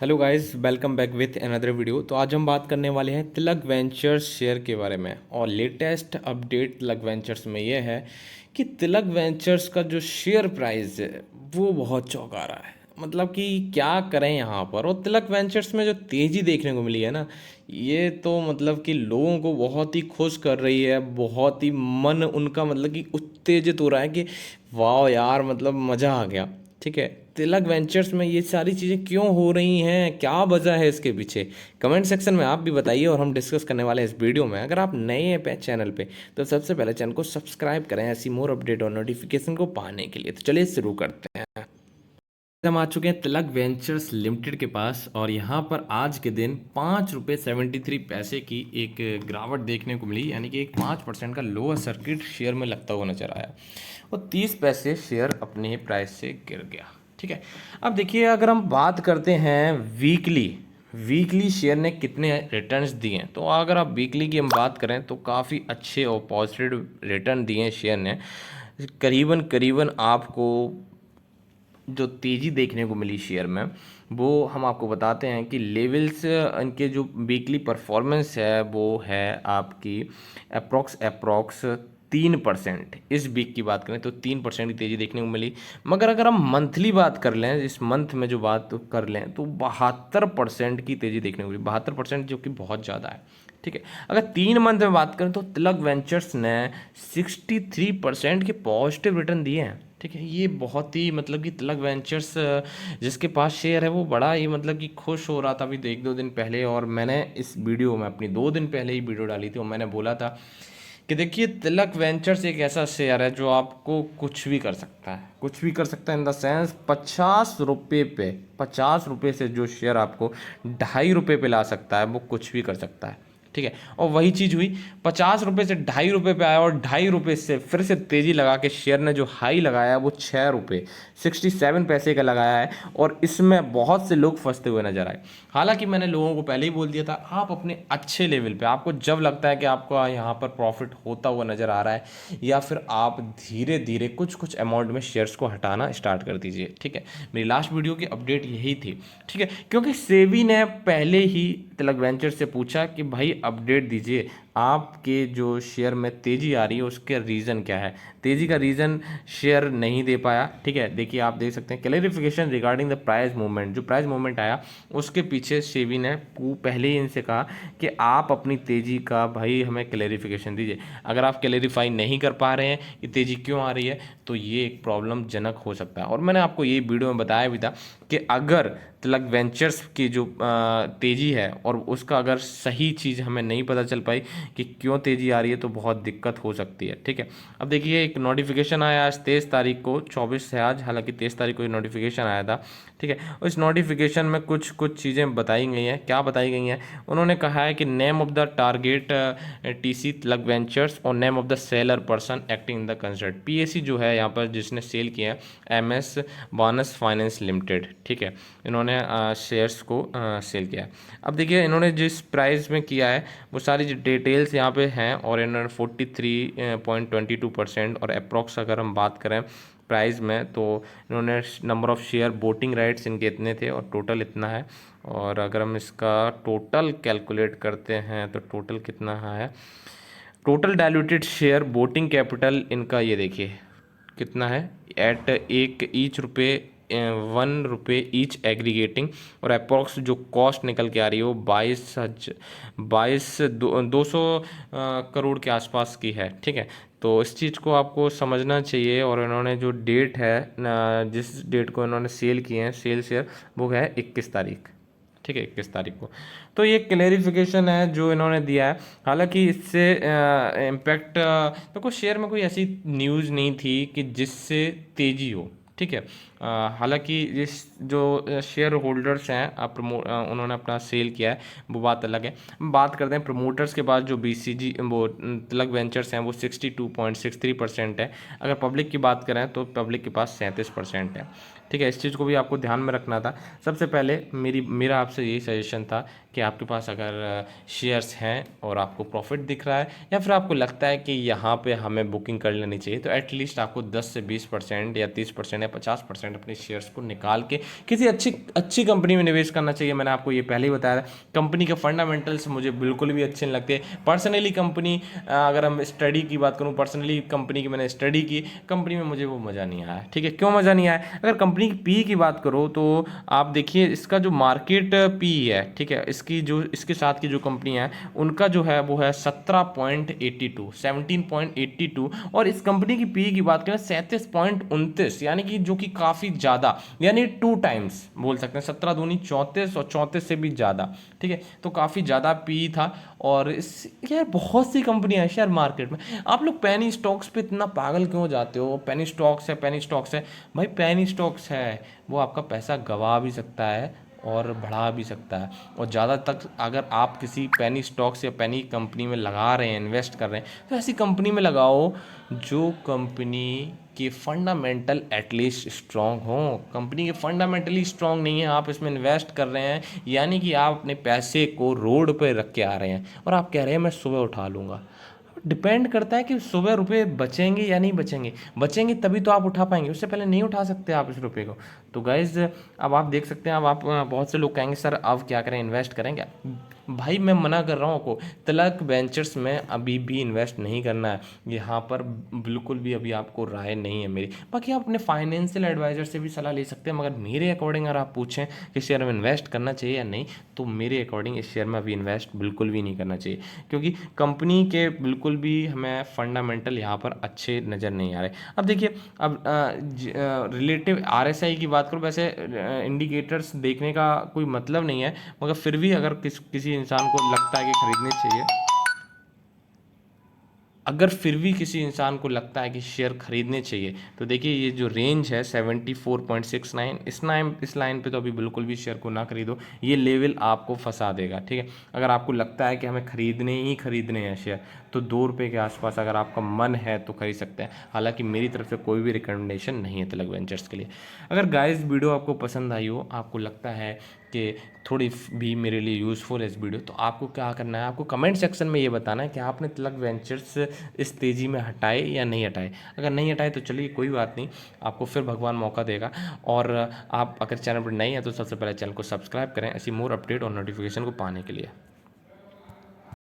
Hello guys, welcome back with another video. तो आज हम बात करने वाले हैं तिलक वेंचर्स शेयर के बारे में। और लेटेस्ट अपडेट तिलक वेंचर्स में ये है कि तिलक वेंचर्स का जो शेयर प्राइस है वो बहुत चौंका रहा है। मतलब कि क्या करें यहाँ पर। और तिलक वेंचर्स में जो तेज़ी देखने को मिली है ना, ये तो मतलब कि लोगों को बहुत ही खुश कर रही है। बहुत ही मन उनका मतलब कि उत्तेजित हो रहा है कि वाह यार, मतलब मज़ा आ गया। ठीक है, तिलक वेंचर्स में ये सारी चीज़ें क्यों हो रही हैं, क्या वजह है इसके पीछे, कमेंट सेक्शन में आप भी बताइए। और हम डिस्कस करने वाले हैं इस वीडियो में। अगर आप नए हैं चैनल पे तो सबसे पहले चैनल को सब्सक्राइब करें ऐसी मोर अपडेट और नोटिफिकेशन को पाने के लिए। तो चलिए शुरू करते हैं। हम आ चुके हैं तिलक वेंचर्स लिमिटेड के पास। और यहाँ पर आज के दिन 5 रुपये 73 पैसे की एक गिरावट देखने को मिली, यानी कि एक 5% का लोअर सर्किट शेयर में लगता हुआ नजर आया और 30 पैसे शेयर अपने प्राइस से गिर गया। ठीक है, अब देखिए, अगर हम बात करते हैं वीकली शेयर ने कितने रिटर्न्स दिए हैं, तो अगर आप वीकली की हम बात करें तो काफ़ी अच्छे और पॉजिटिव रिटर्न दिए हैं शेयर ने। करीबन करीबन आपको जो तेज़ी देखने को मिली शेयर में, वो हम आपको बताते हैं कि लेवल्स इनके जो वीकली परफॉर्मेंस है वो है आपकी अप्रॉक्स 3%। इस वीक की बात करें तो 3% की तेज़ी देखने को मिली। मगर अगर हम मंथली बात कर लें, इस मंथ में जो बात कर लें, तो 72% की तेज़ी देखने को मिली। 72%, जो कि बहुत ज़्यादा है। ठीक है, अगर 3 मंथ में बात करें तो तिलक वेंचर्स ने 63% के पॉजिटिव रिटर्न दिए हैं। ठीक है, ये बहुत ही मतलब कि तिलक वेंचर्स जिसके पास शेयर है वो बड़ा ही मतलब कि खुश हो रहा था अभी 1-2 दिन पहले। और मैंने इस वीडियो में अपनी 2 दिन पहले ही वीडियो डाली थी और मैंने बोला था कि देखिए, तिलक वेंचर्स एक ऐसा शेयर है जो आपको कुछ भी कर सकता है, कुछ भी कर सकता है इन द सेंस 50 रुपये से जो शेयर आपको 2.5 रुपये पे ला सकता है, वो कुछ भी कर सकता है। ठीक है, और वही चीज़ हुई, 50 रुपये से 2.5 रुपये पे आया और 2.5 रुपये से फिर से तेज़ी लगा के शेयर ने जो हाई लगाया है वो 6 रुपये 67 पैसे का लगाया है। और इसमें बहुत से लोग फंसते हुए नजर आए। हालांकि मैंने लोगों को पहले ही बोल दिया था, आप अपने अच्छे लेवल पे, आपको जब लगता है कि आपको यहाँ पर प्रॉफिट होता हुआ नजर आ रहा है, या फिर आप धीरे धीरे कुछ कुछ अमाउंट में शेयर्स को हटाना स्टार्ट कर दीजिए। ठीक है, मेरी लास्ट वीडियो की अपडेट यही थी। ठीक है, क्योंकि सेबी ने पहले ही तिलक वेंचर से पूछा कि भाई अपडेट दीजिए, आपके जो शेयर में तेज़ी आ रही है उसके रीज़न क्या है। तेज़ी का रीज़न शेयर नहीं दे पाया। ठीक है, देखिए, आप देख सकते हैं clarification regarding the price movement. जो प्राइस मूवमेंट आया उसके पीछे सेबी ने पहले ही इनसे कहा कि आप अपनी तेज़ी का भाई हमें क्लैरिफिकेशन दीजिए। अगर आप क्लैरिफाई नहीं कर पा रहे हैं कि तेज़ी क्यों आ रही है, तो ये एक प्रॉब्लम जनक हो सकता है। और मैंने आपको ये वीडियो में बताया भी था कि अगर तिलक वेंचर्स की जो तेज़ी है और उसका अगर सही चीज़ हमें नहीं पता चल पाई कि क्यों तेज़ी आ रही है, तो बहुत दिक्कत हो सकती है। ठीक है, अब देखिए, एक नोटिफिकेशन आया आज 23 तारीख को, 24 है आज, हालांकि 23 तारीख को ये नोटिफिकेशन आया था। ठीक है, उस नोटिफिकेशन में कुछ कुछ चीज़ें बताई गई हैं। क्या बताई गई हैं? उन्होंने कहा है कि name of the target TC Tilak ventures और name of the seller person acting in the concert. PAC जो है यहाँ पर जिसने सेल किया है, एमएस बानस फाइनेंस लिमिटेड। ठीक है, इन्होंने शेयर्स को सेल किया है। अब देखिए, इन्होंने जिस प्राइस में किया है वो सारी जो डिटेल्स यहाँ पे हैं। और इन्होंने 43.22% और अप्रॉक्स अगर हम बात करें प्राइस में, तो इन्होंने number of share voting rights इनके इतने थे और टोटल इतना है। और अगर हम इसका टोटल कैलकुलेट करते हैं तो टोटल कितना है, total diluted share voting capital इनका ये देखिए कितना है, एट एक ईच रुपये 1 रुपये ईच एग्रीगेटिंग। और अप्रॉक्स जो कॉस्ट निकल के आ रही है वो 2,200 करोड़ के आसपास की है। ठीक है, तो इस चीज़ को आपको समझना चाहिए। और इन्होंने जो डेट है जिस डेट को इन्होंने सेल किए हैं सेल शेयर, वो है 21 तारीख। ठीक है, 21 तारीख को। तो ये क्लेरिफिकेशन है जो इन्होंने दिया है। हालांकि इससे इम्पैक्ट तो कुछ शेयर में कोई ऐसी न्यूज़ नहीं थी कि जिससे तेज़ी हो। ठीक है, हालांकि इस जो शेयर होल्डर्स हैं उन्होंने अपना सेल किया है, वो बात अलग है। बात करते हैं प्रमोटर्स के पास जो बीसीजी वो तिलक वेंचर्स हैं वो 62.63% है। अगर पब्लिक की बात करें तो पब्लिक के पास 37% है। ठीक है, इस चीज़ को भी आपको ध्यान में रखना था। सबसे पहले मेरा आपसे यही सजेशन था कि आपके पास अगर शेयर्स हैं और आपको प्रॉफिट दिख रहा है या फिर आपको लगता है कि यहाँ पे हमें बुकिंग कर लेनी चाहिए, तो एटलीस्ट आपको 10 से 20% या 30% या 50% अपने शेयर्स को निकाल के किसी अच्छी अच्छी कंपनी में निवेश करना चाहिए। मैंने आपको ये पहले ही बताया था। कंपनी के फंडामेंटल्स मुझे बिल्कुल भी अच्छे नहीं लगते पर्सनली। कंपनी अगर हम स्टडी की बात करूँ, पर्सनली कंपनी की मैंने स्टडी की, कंपनी में मुझे वो मज़ा नहीं आया। ठीक है, क्यों मज़ा नहीं आया? अगर कंपनी की पी की बात करो तो आप देखिए इसका जो मार्केट पी है, ठीक है, इसकी जो इसके साथ की जो कंपनी है उनका जो है वो है 17.82, 17.82, और इस कंपनी की पी की बात करें 37.29, यानी कि जो कि काफ़ी ज़्यादा, यानी 2 टाइम्स बोल सकते हैं, 17 दूनी 34 और 34 से भी ज़्यादा। ठीक है, तो काफ़ी ज़्यादा पी था। और इस यार बहुत सी कंपनियां हैं शेयर मार्केट में। आप लोग पेनी स्टॉक्स पे इतना पागल क्यों हो जाते हो? पेनी स्टॉक्स है, पेनी स्टॉक्स है। भाई पेनी स्टॉक्स है, वो आपका पैसा गवा भी सकता है और बढ़ा भी सकता है। और ज़्यादा तक अगर आप किसी पेनी स्टॉक्स या पेनी कंपनी में लगा रहे हैं, इन्वेस्ट कर रहे हैं, तो ऐसी कंपनी में लगाओ जो कंपनी के फंडामेंटल एटलीस्ट स्ट्रांग हो। कंपनी के फंडामेंटली स्ट्रांग नहीं है, आप इसमें इन्वेस्ट कर रहे हैं, यानी कि आप अपने पैसे को रोड पे रख के आ रहे हैं और आप कह रहे हैं मैं सुबह उठा लूँगा। डिपेंड करता है कि सुबह रुपए बचेंगे या नहीं बचेंगे। बचेंगे तभी तो आप उठा पाएंगे, उससे पहले नहीं उठा सकते आप इस रुपए को। तो गाइज अब आप देख सकते हैं, अब आप बहुत से लोग कहेंगे सर अब क्या करें, इन्वेस्ट करें क्या? भाई मैं मना कर रहा हूँ आपको, तिलक वेंचर्स में अभी भी इन्वेस्ट नहीं करना है। यहाँ पर बिल्कुल भी अभी आपको राय नहीं है मेरी। बाकी आप अपने फाइनेंशियल एडवाइजर से भी सलाह ले सकते हैं, मगर मेरे अकॉर्डिंग अगर आप पूछें कि शेयर में इन्वेस्ट करना चाहिए या नहीं, तो मेरे अकॉर्डिंग इस शेयर में अभी इन्वेस्ट बिल्कुल भी नहीं करना चाहिए, क्योंकि कंपनी के बिल्कुल भी हमें फंडामेंटल यहाँ पर अच्छे नज़र नहीं आ रहे। अब देखिए, अब रिलेटिव आरएसआई की बात करूँ, वैसे इंडिकेटर्स देखने का कोई मतलब नहीं है, मगर फिर भी अगर किसी इंसान को लगता है कि खरीदने चाहिए, अगर फिर भी किसी इंसान को लगता है कि शेयर खरीदने चाहिए, तो देखिए ये जो रेंज है 74.69, इस लाइन पे तो अभी बिल्कुल भी शेयर को ना खरीदो। ये लेवल आपको फंसा देगा। ठीक है, अगर आपको लगता है कि हमें खरीदने हैं शेयर, तो 2 रुपये के आसपास अगर आपका मन है तो खरीद सकते हैं। हालांकि मेरी तरफ से कोई भी रिकमेंडेशन नहीं है तिलक वेंचर्स के लिए। अगर गाइस वीडियो आपको पसंद आई हो, आपको लगता है कि थोड़ी भी मेरे लिए यूज़फुल है इस वीडियो, तो आपको क्या करना है, आपको कमेंट सेक्शन में ये बताना है कि आपने तिलक वेंचर्स इस तेज़ी में हटाए या नहीं हटाए। अगर नहीं हटाए तो चलिए कोई बात नहीं, आपको फिर भगवान मौका देगा। और आप अगर चैनल पर नए हैं तो सबसे पहले चैनल को सब्सक्राइब करें ऐसी मोर अपडेट और नोटिफिकेशन को पाने के लिए।